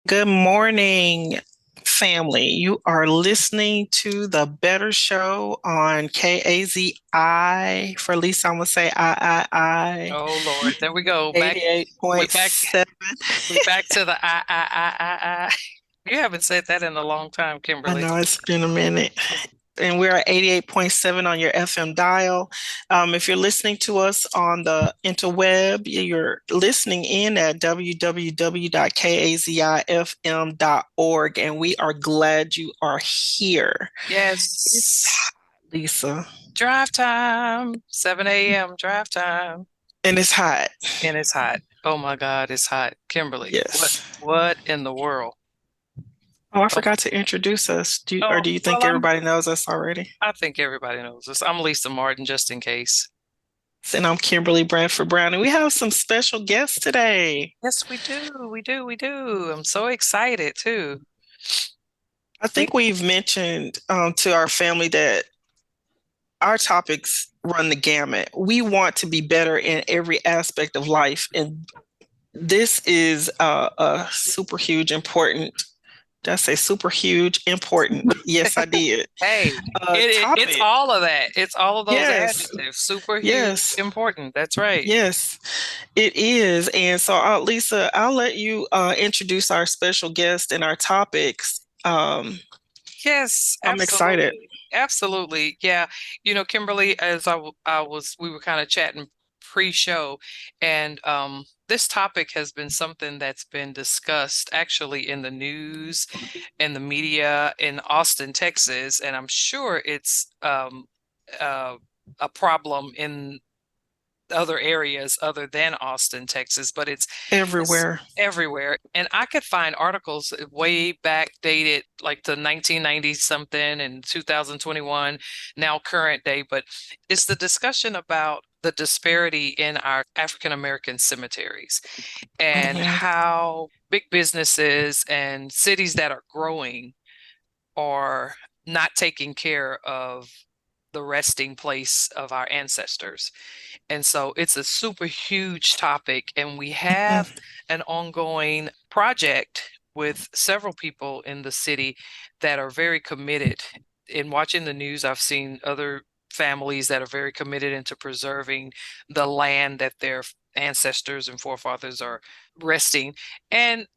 Good morning, family. You are listening to the Better Show on KAZI. For Lisa, I'm gonna say I. Oh Lord, there we go. We back, 88.7. we back to the I. You haven't said that in a long time, I Kimberly. know it's been a minute. And we're at 88.7 on your FM dial. If you're listening to us on the interweb, you're listening in at www.kazifm.org. And we are glad you are here. It's Yes, hot, Lisa, drive time, 7 a.m. drive time, and it's hot. and it's hot. Oh my God, it's hot. Kimberly, what Yes. what in the world? Oh, I Oh, forgot to introduce us. Or oh do you well, think everybody knows us already? I think everybody knows this. I'm Lisa Martin, just in case. And I'm Kimberly Bradford Brown, and we have some special guests today. Yes, we do, we do. I'm so excited too. I think we've mentioned to our family that our topics run the gamut. We want to be better in every aspect of life. And this is a super huge, important, did I say super huge, important? Yes, I did. Hey, it's Topic. all of that. It's all of those Yes, adjectives. Super huge, yes, important. That's right. yes, it is. And so, Lisa, I'll let you introduce our special guest and our topics. Yes, I'm excited. absolutely. Absolutely. Yeah. Kimberly, as we were kind of chatting pre-show, and this topic has been something that's been discussed actually in the news and the media in Austin, Texas, and I'm sure it's uh, a problem in other areas other than Austin, Texas, but it's Everywhere. everywhere. And I could find articles way back dated like to 1990 something and 2021, now current day, but it's the discussion about the disparity in our African American cemeteries and Mhm. how big businesses and cities that are growing are not taking care of the resting place of our ancestors. And so it's a super huge topic. And we have an ongoing project with several people in the city that are very committed. In watching the news, I've seen other families that are very committed into preserving the land that their ancestors and forefathers are resting. And,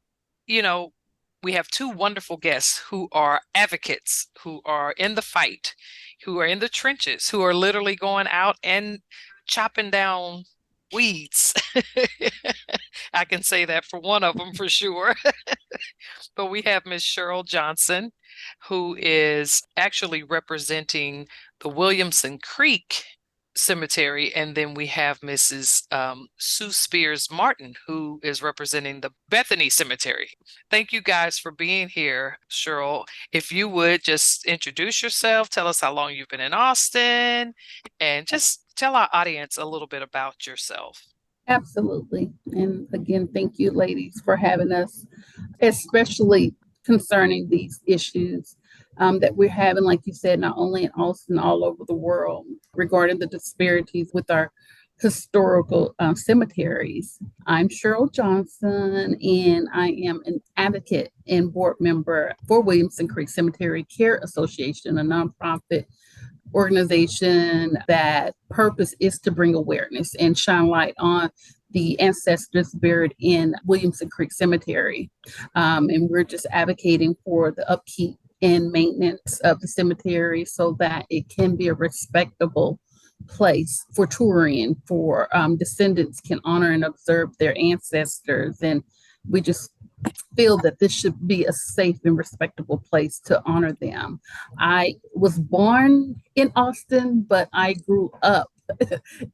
you know, we have two wonderful guests who are advocates, who are in the fight, who are in the trenches, who are literally going out and chopping down weeds. I can say that for one of them for sure. But we have Miss Cheryl Johnson, who is actually representing the Williamson Creek Cemetery. And then we have Mrs. Sue Spears Martin, who is representing the Bethany Cemetery. Thank you guys for being here, Cheryl. If you would just introduce yourself, tell us how long you've been in Austin, and just tell our audience a little bit about yourself. Absolutely. And again, thank you, ladies, for having us, especially concerning these issues that we're having, like you said, not only in Austin, all over the world, regarding the disparities with our historical cemeteries. I'm Cheryl Johnson, and I am an advocate and board member for Williamson Creek Cemetery Care Association, a nonprofit organization that purpose is to bring awareness and shine light on the ancestors buried in Williamson Creek Cemetery. And we're just advocating for the upkeep and maintenance of the cemetery so that it can be a respectable place for touring, for descendants can honor and observe their ancestors. And we just feel that this should be a safe and respectable place to honor them. I was born in Austin, but I grew up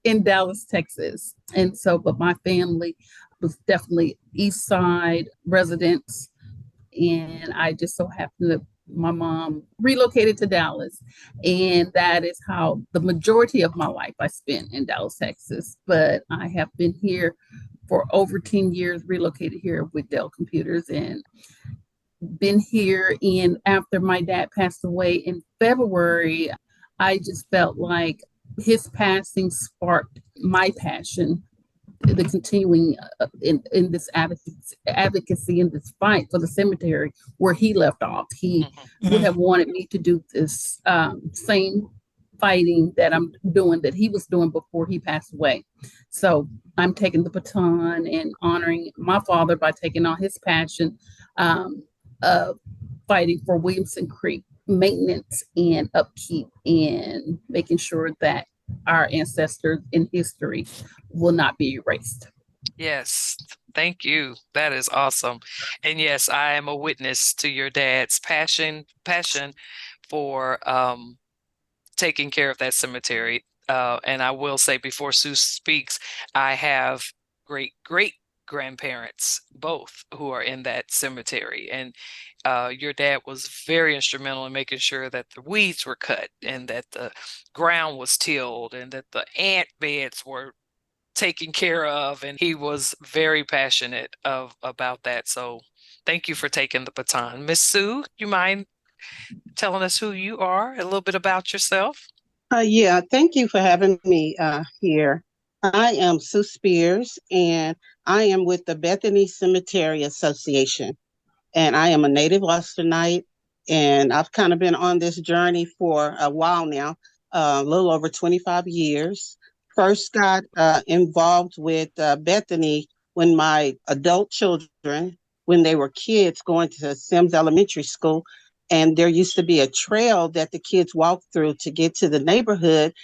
in Dallas, Texas. And so, but my family was definitely East Side residents. And I just so happened that my mom relocated to Dallas. And that is how the majority of my life I spent in Dallas, Texas. But I have been here for over 10 years, relocated here with Dell Computers, and been here. And after my dad passed away in February, I just felt like his passing sparked my passion the continuing in this advocacy in this fight for the cemetery where he left off. He would have wanted me to do this same fighting that I'm doing that he was doing before he passed away. So I'm taking the baton and honoring my father by taking on his passion of fighting for Williamson Creek maintenance and upkeep and making sure that our ancestors in history will not be erased. Yes, thank you. That is awesome. And yes, I am a witness to your dad's passion for taking care of that cemetery. And I will say before Sue speaks, I have great grandparents, both who are in that cemetery. And your dad was very instrumental in making sure that the weeds were cut and that the ground was tilled and that the ant beds were taken care of. And he was very passionate about that. So thank you for taking the baton. Miss Sue, you mind telling us who you are, a little bit about yourself? Yeah, thank you for having me here. I am Sue Spears, and I am with the Bethany Cemetery Association, and I am a native Austinite, and I've kind of been on this journey for a while now, a little over 25 years. First got involved with Bethany when my adult children, when they were kids going to Sims Elementary School, and there used to be a trail that the kids walked through to get to the neighborhood,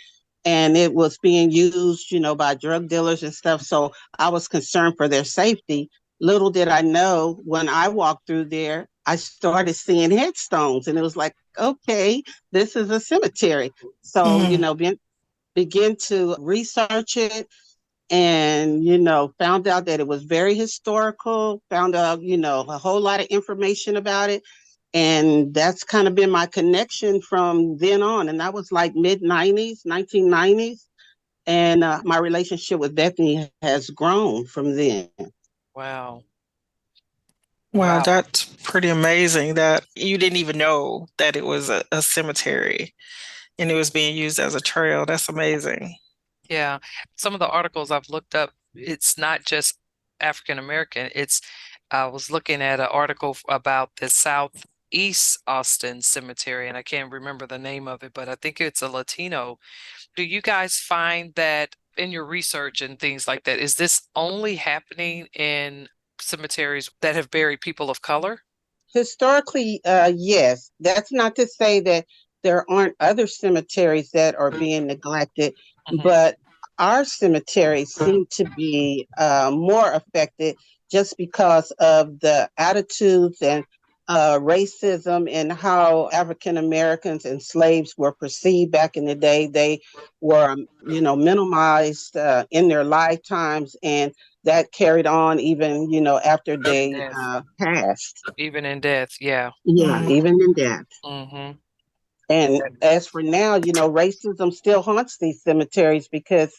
and it was being used, by drug dealers and stuff. So I was concerned for their safety. Little did I know, when I walked through there, I started seeing headstones, and it was like, okay, this is a cemetery. So, begin to research it, and found out that it was very historical, found out a whole lot of information about it, and that's kind of been my connection from then on. And that was like mid-90s, 1990s. And my relationship with Bethany has grown from then. Wow. Wow, that's pretty amazing that you didn't even know that it was a cemetery and it was being used as a trail. That's amazing. Yeah. Some of the articles I've looked up, it's not just African American. I was looking at an article about the Southeast Austin Cemetery, and I can't remember the name of it, but I think it's a Latino. Do you guys find that in your research and things like that, is this only happening in cemeteries that have buried people of color? Historically, yes. That's not to say that there aren't other cemeteries that are being neglected, but our cemeteries seem to be more affected just because of the attitudes and racism and how African Americans and slaves were perceived back in the day. They were, minimized in their lifetimes, and that carried on even, after they passed. Even in death, yeah. Yeah, even in death. Mm-hmm. And as for now, racism still haunts these cemeteries, because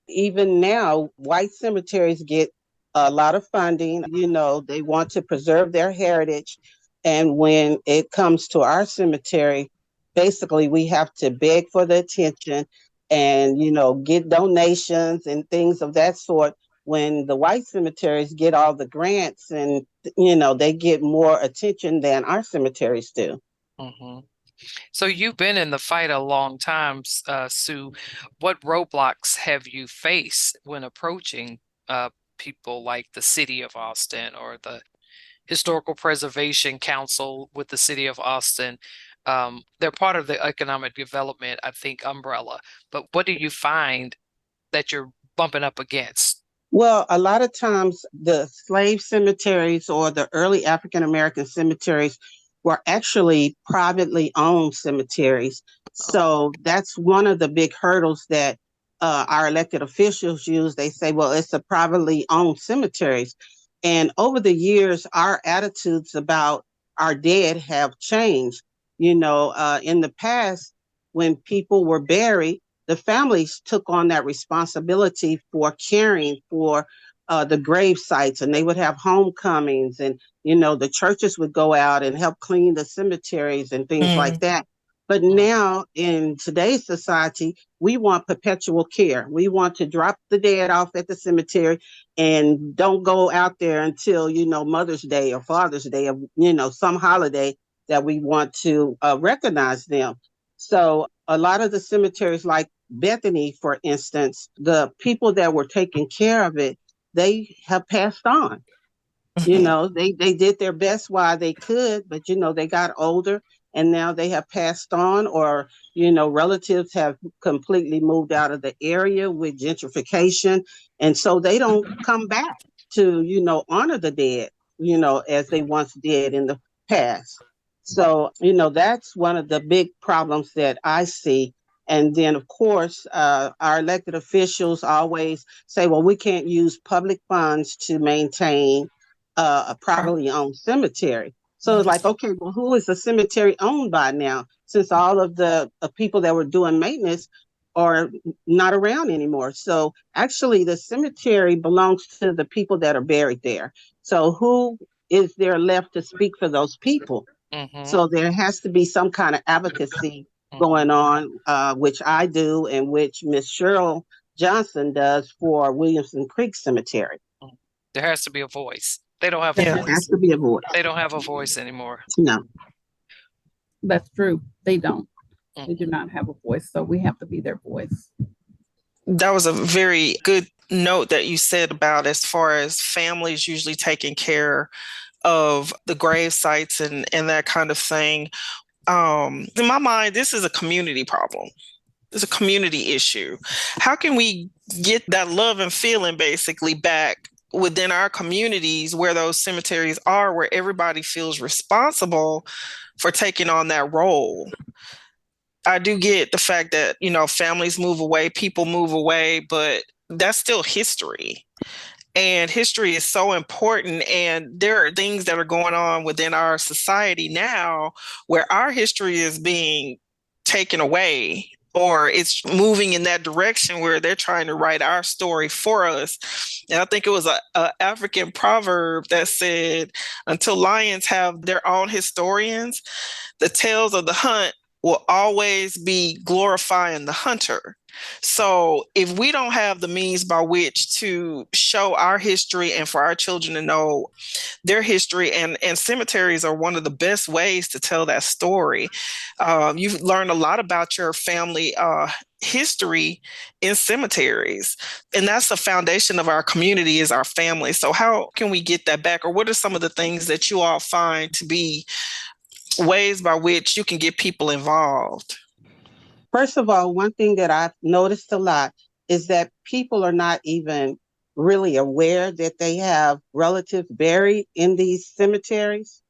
even now, white cemeteries get a lot of funding. They want to preserve their heritage. And when it comes to our cemetery, basically we have to beg for the attention and, get donations and things of that sort, when the white cemeteries get all the grants and, they get more attention than our cemeteries do. Mm-hmm. So you've been in the fight a long time, Sue. What roadblocks have you faced when approaching people like the City of Austin or the Historical Preservation Council with the City of Austin? They're part of the economic development, I think, umbrella. But what do you find that you're bumping up against? Well, a lot of times the slave cemeteries or the early African American cemeteries were actually privately owned cemeteries. So that's one of the big hurdles that our elected officials use. They say, well, it's a privately owned cemeteries. And over the years, our attitudes about our dead have changed. In the past, when people were buried, the families took on that responsibility for caring for the grave sites, and they would have homecomings, and the churches would go out and help clean the cemeteries and things like that. But now in today's society, we want perpetual care. We want to drop the dead off at the cemetery and don't go out there until, Mother's Day or Father's Day or, some holiday that we want to recognize them. So a lot of the cemeteries like Bethany, for instance, the people that were taking care of it, they have passed on. They did their best while they could, but they got older and now they have passed on, or relatives have completely moved out of the area with gentrification, and so they don't come back to honor the dead, as they once did in the past. So that's one of the big problems that I see. And then, of course, our elected officials always say, well, we can't use public funds to maintain a privately owned cemetery. So it's like, okay, well, who is the cemetery owned by now? Since all of the people that were doing maintenance are not around anymore. So actually, the cemetery belongs to the people that are buried there. So who is there left to speak for those people? So there has to be some kind of advocacy going on, which I do and which Miss Cheryl Johnson does for Williamson Creek Cemetery. There has to be a voice. They don't have a There voice. has to be a voice. They don't have a voice anymore. No. That's true. They don't. They do not have a voice. So we have to be their voice. That was a very good note that you said about as far as families usually taking care of the grave sites and that kind of thing. In my mind, this is a community problem. It's a community issue. How can we get that love and feeling basically back within our communities where those cemeteries are, where everybody feels responsible for taking on that role? I do get the fact that, families move away, people move away, but that's still history. And history is so important. And there are things that are going on within our society now where our history is being taken away, or it's moving in that direction where they're trying to write our story for us. And I think it was a African proverb that said, until lions have their own historians, the tales of the hunt will always be glorifying the hunter. So if we don't have the means by which to show our history and for our children to know their history, and cemeteries are one of the best ways to tell that story. You've learned a lot about your family history in cemeteries, and that's the foundation of our community, is our family. So how can we get that back? Or what are some of the things that you all find to be ways by which you can get people involved? First of all, one thing that I've noticed a lot is that people are not even really aware that they have relatives buried in these cemeteries,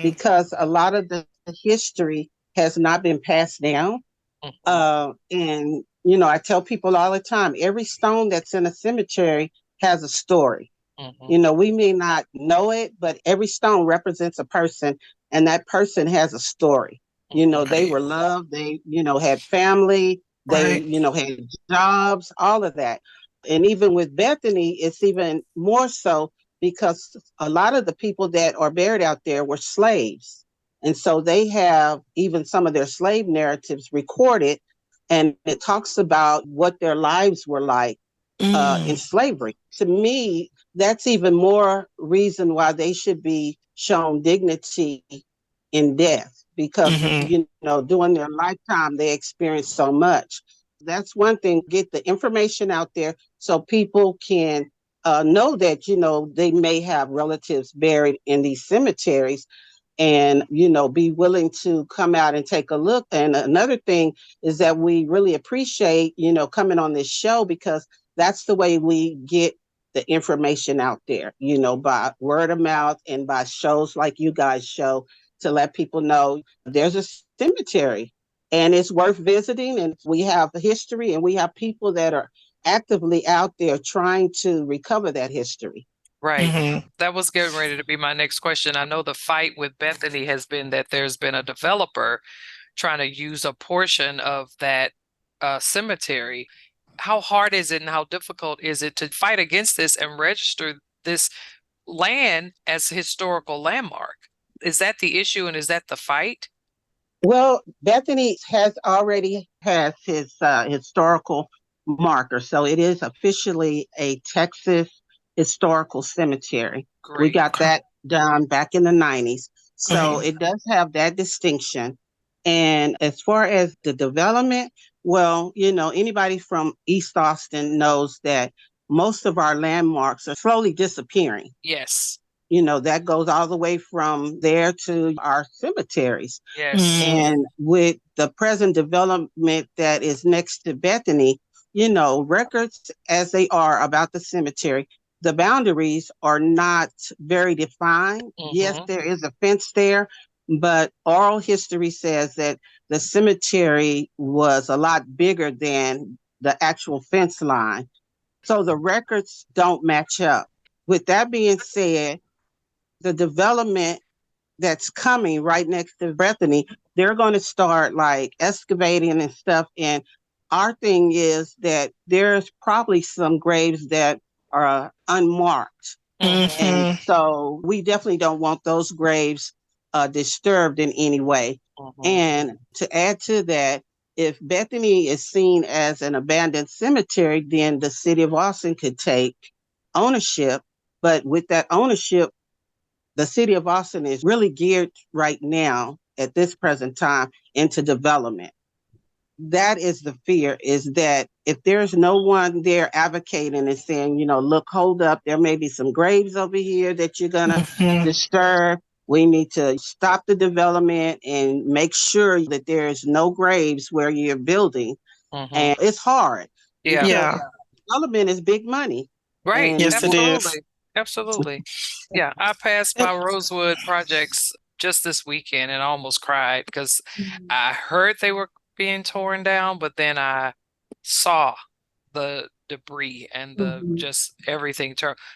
because a lot of the history has not been passed down. And, I tell people all the time, every stone that's in a cemetery has a story. We may not know it, but every stone represents a person, and that person has a story. They were loved, they, had family, they, had jobs, all of that. And even with Bethany, it's even more so because a lot of the people that are buried out there were slaves. And so they have even some of their slave narratives recorded, and it talks about what their lives were like in slavery. To me, that's even more reason why they should be shown dignity in death, because during their lifetime they experienced so much. That's one thing. Get the information out there so people can know that they may have relatives buried in these cemeteries, and be willing to come out and take a look. And another thing is that we really appreciate coming on this show, because that's the way we get the information out there, by word of mouth and by shows like you guys show, to let people know there's a cemetery and it's worth visiting. And we have history, and we have people that are actively out there trying to recover that history. Right. That was getting ready to be my next question. I know the fight with Bethany has been that there's been a developer trying to use a portion of that cemetery. How hard is it and how difficult is it to fight against this and register this land as a historical landmark? Is that the issue, and is that the fight? Well, Bethany has his historical marker, so it is officially a Texas historical cemetery. We Great. got that done back in the 90s. So Right. it does have that distinction. And as far as the development, well, anybody from East Austin knows that most of our landmarks are slowly disappearing. Yes. That goes all the way from there to our cemeteries. Yes. Mm. And with the present development that is next to Bethany, records as they are about the cemetery, the boundaries are not very defined. Yes, Mm-hmm. there is a fence there, but oral history says that the cemetery was a lot bigger than the actual fence line. So the records don't match up. With that being said, the development that's coming right next to Bethany, they're going to start like excavating and stuff. And our thing is that there's probably some graves that are unmarked. Mm-hmm. And Mm-hmm. so we definitely don't want those graves disturbed in any way. Mm-hmm. And to add to that, if Bethany is seen as an abandoned cemetery, then the city of Austin could take ownership. But with that ownership, the city of Austin is really geared right now at this present time into development. That is the fear, is that if there's no one there advocating and saying, look, hold up, there may be some graves over here that you're going to Mm-hmm. disturb. We need to stop the development and make sure that there's no graves where you're building. Mm-hmm. And it's hard Yeah. because Yeah. development is big money. Right. And Yes, it is. Absolutely. Absolutely. Yeah. I passed Yep. by Rosewood projects just this weekend and I almost cried because I heard they were being torn down, but then I saw the debris and the Mhm. just everything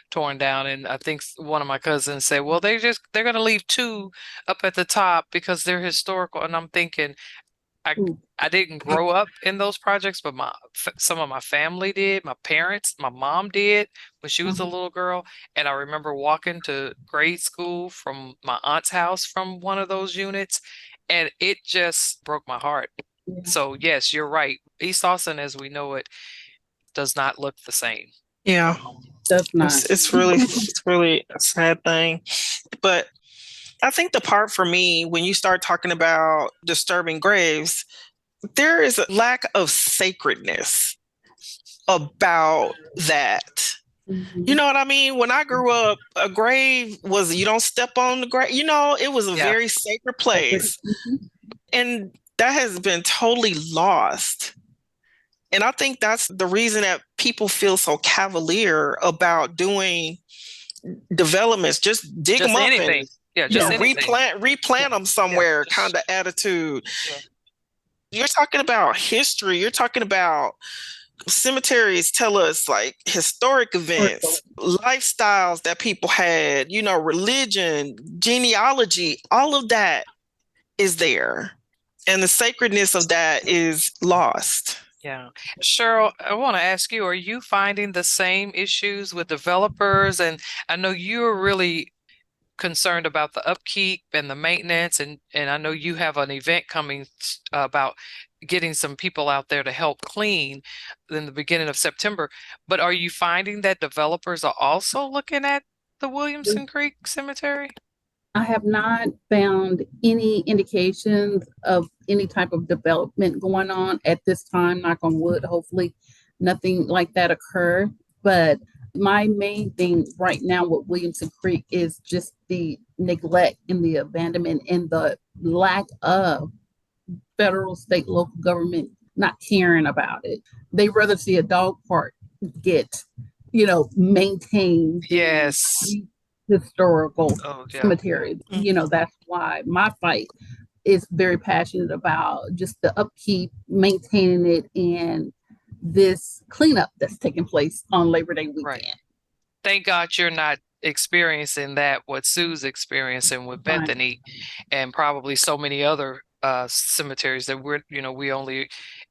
torn down. And I think one of my cousins said, well, they're going to leave two up at the top because they're historical. And I'm thinking, I Mm. I didn't grow up in those projects, but some of my family did. My parents, my mom did when she was a little girl, and I remember walking to grade school from my aunt's house from one of those units, and it just broke my heart. Yeah, So yes, you're right. East Austin, as we know it, does not look the same. Yeah. does not. It's really a sad thing. But I think the part for me, when you start talking about disturbing graves, there is a lack of sacredness about that. You Mhm. know what I mean? When I grew up, a grave was, you don't step on the grave. It was a Yeah. very sacred Sacred. place. Mhm. And that has been totally lost. And I think that's the reason that people feel so cavalier about doing developments. Just dig Just them up and anything. Yeah, just Yeah. anything. replant them Yeah, somewhere just kind of attitude. yeah. You're talking about history. You're talking about cemeteries tell us like historic Historical. events, lifestyles that people had, religion, genealogy, all of that is there. And the sacredness of that is lost. Yeah. Cheryl, I want to ask you, are you finding the same issues with developers? And I know you're really concerned about the upkeep and the maintenance, and I know you have an event coming about getting some people out there to help clean in the beginning of September. But are you finding that developers are also looking at the Williamson Creek Cemetery? I have not found any indications of any type of development going on at this time, knock on wood. Hopefully, nothing like that occur. But my main thing right now with Williamson Creek is just the neglect and the abandonment and the lack of federal, state, local government not caring about it. They rather see a dog park get, maintained than Yes. historical Oh, yeah. cemetery. Mhm. That's why my fight is very passionate about just the upkeep, maintaining it, and this cleanup that's taking place on Labor Day Right. weekend. Thank God you're not experiencing that, what Sue's experiencing with Right. Bethany and probably so many other cemeteries that we only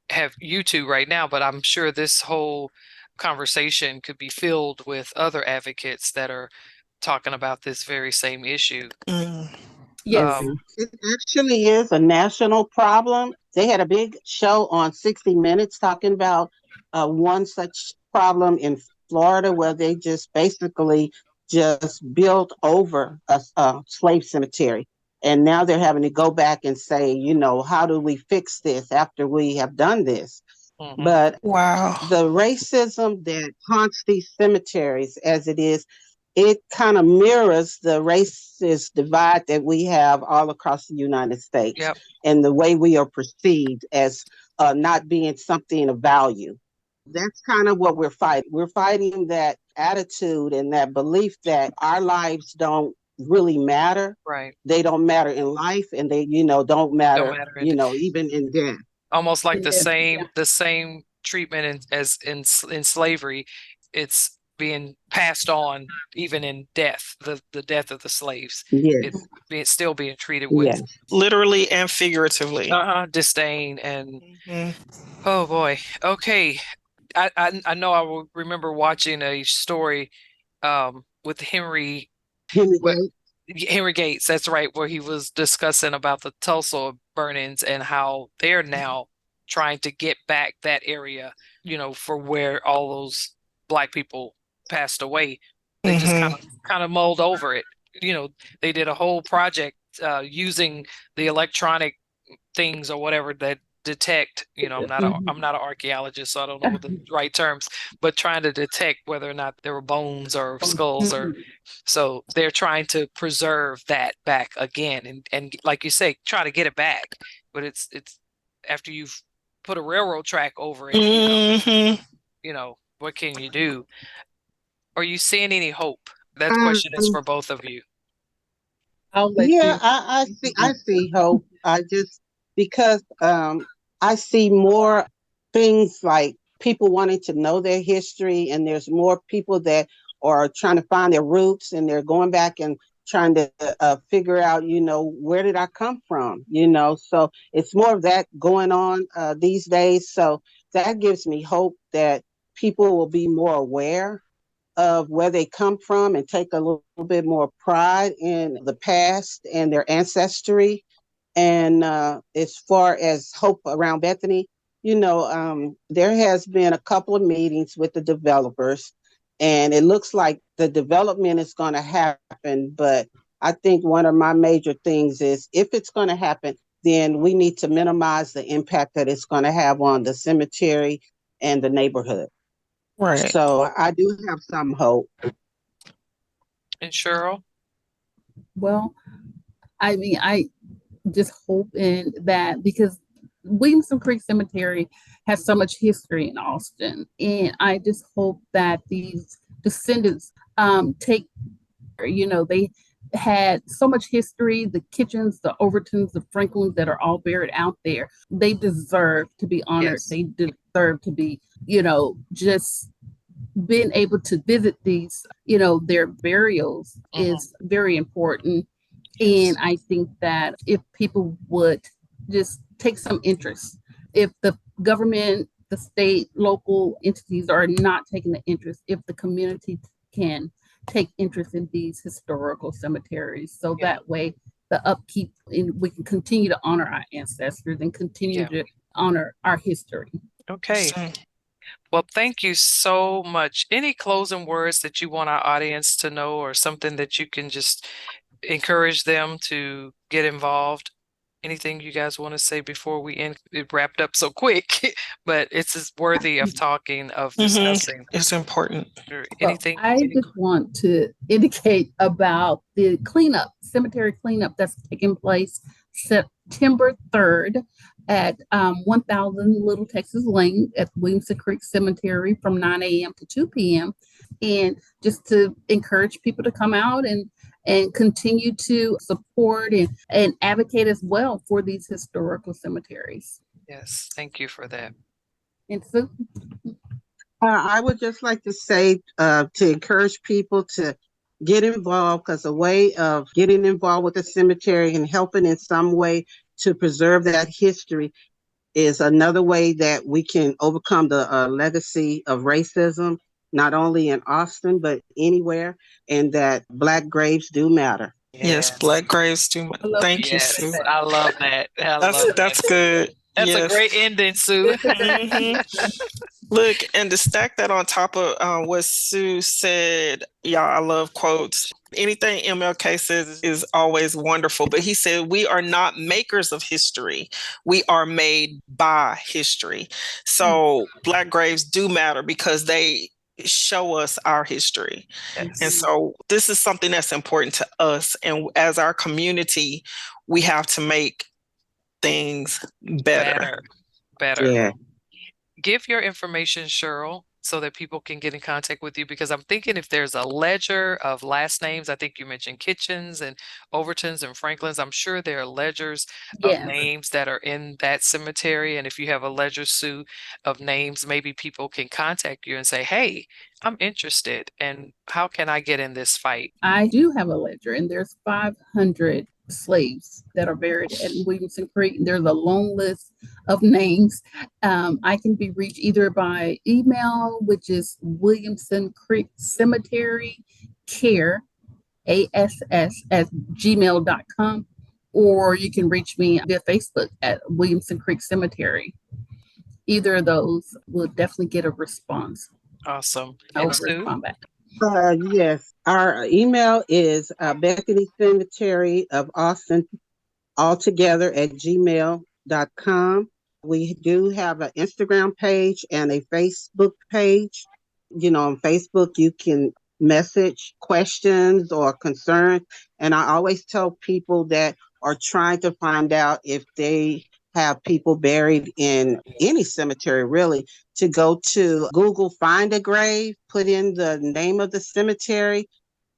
have you two right now, but I'm sure this whole conversation could be filled with other advocates that are talking about this very same issue. Mm. Yes. It actually is a national problem. They had a big show on 60 Minutes talking about one such problem in Florida where they just basically just built over a slave cemetery. And now they're having to go back and say, how do we fix this after we have done this? Mhm. But Wow. the racism that haunts these cemeteries as it is, it kind of mirrors the racist divide that we have all across the United States Yep. and the way we are perceived as not being something of value. That's kind of what we're fighting. We're fighting that attitude and that belief that our lives don't really matter. Right. They don't matter in life, and they, don't Don't matter, matter. even in death. Almost like Yeah. the same treatment as in slavery. It's being passed on even in death, the death of the slaves. Yes, It's still being treated with yes. Literally and figuratively. disdain and Mhm. oh boy. Okay. I know I will remember watching a story with Henry what Gate. Henry Gates, that's right, where he was discussing about the Tulsa burn-ins and how they're now trying to get back that area, for where all those Black people passed away. They just Mhm. kind of mulled over it. They did a whole project using the electronic things or whatever that detect, Mhm. I'm not an archaeologist, so I don't know what the right terms, but trying to detect whether or not there were bones or skulls or Mhm. so they're trying to preserve that back again and like you say, try to get it back. But it's after you've put a railroad track over it, Mhm. what can you do? Are you seeing any hope? That question is Um, for both of you. I'll let yeah, you. I see hope. I just because I see more things like people wanting to know their history, and there's more people that are trying to find their roots, and they're going back and trying to figure out, where did I come from? So it's more of that going on these days. So that gives me hope that people will be more aware of where they come from and take a little bit more pride in the past and their ancestry. And as far as hope around Bethany, there has been a couple of meetings with the developers, and it looks like the development is going to happen. But I think one of my major things is if it's going to happen, then we need to minimize the impact that it's going to have on the cemetery and the neighborhood. Right. So I do have some hope. And Cheryl? Well, I mean, I just hope in that because Williamson Creek Cemetery has so much history in Austin, and I just hope that these descendants take. They had so much history. The Kitchens, the Overtons, the Franklins that are all buried out there. They deserve to be honored. Yes. They deserve to be, just being able to visit these, their burials is very important. And Yes. I think that if people would just take some interest, if the government, the state, local entities are not taking the interest, if the community can take interest in these historical cemeteries, so Yeah. that way the upkeep and we can continue to honor our ancestors and continue Yeah. to honor our history. Okay. So, Well, thank you so much. Any closing words that you want our audience to know, or something that you can just encourage them to get involved? Anything you guys want to say before we end? It wrapped up so quick, but it's just worthy of talking, of discussing. it's important. Or Well, anything? I just want to indicate about the cleanup, cemetery cleanup that's taking place September 3rd at 1000 Little Texas Lane at Williamson Creek Cemetery from 9 a.m. to 2 p.m. And just to encourage people to come out and continue to support and advocate as well for these historical cemeteries. Yes, thank you for that. And so I would just like to say to encourage people to get involved, because a way of getting involved with the cemetery and helping in some way to preserve that history is another way that we can overcome the legacy of racism, not only in Austin, but anywhere, and that Black graves do matter. Yes, Black graves do. I love Thank you, Yes, Sue. that. I love that. I love that. That's good. That's a Yes. great ending, Sue. hmm Look, and to stack that on top of what Sue said, yeah, I love quotes. Anything MLK says is always wonderful, but he said, we are not makers of history. We are made by history. So Black graves do matter because they show us our history. Yes. And so this is something that's important to us. And as our community, we have to make things better. Better. Yeah. Give your information, Cheryl, so that people can get in contact with you, because I'm thinking if there's a ledger of last names, I think you mentioned Kitchens and Overtons and Franklins. I'm sure there are ledgers of Yes. names that are in that cemetery. And if you have a ledger, Sue, of names, maybe people can contact you and say, hey, I'm interested. And how can I get in this fight? I do have a ledger, and there's 500 slaves that are buried at Williamson Creek. There's a long list of names. I can be reached either by email, which is Williamson Creek Cemetery Care, ASS at gmail.com, or you can reach me via Facebook at Williamson Creek Cemetery. Either of those will definitely get a response. Awesome. I will And Sue? respond back. Yes, our email is Bethany Cemetery of Austin altogether at gmail.com. We do have an Instagram page and a Facebook page. On Facebook, you can message questions or concerns. And I always tell people that are trying to find out if they have people buried in any cemetery, really, to go to Google, find a grave, put in the name of the cemetery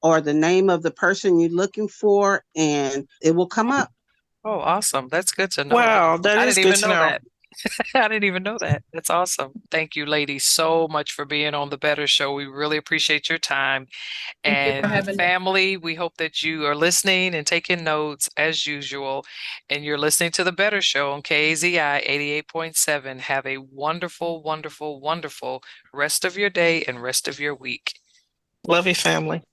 or the name of the person you're looking for, and it will come up. Oh, awesome. That's good to know. Wow, that I is didn't good even to know know. that. I didn't even know that. That's awesome. Thank you, ladies, so much for being on the Better Show. We really appreciate your time. Thank you for And having me. family, we hope that you are listening and taking notes as usual. And you're listening to the Better Show on KAZI 88.7. Have a wonderful, wonderful, wonderful rest of your day and rest of your week. Love you, family.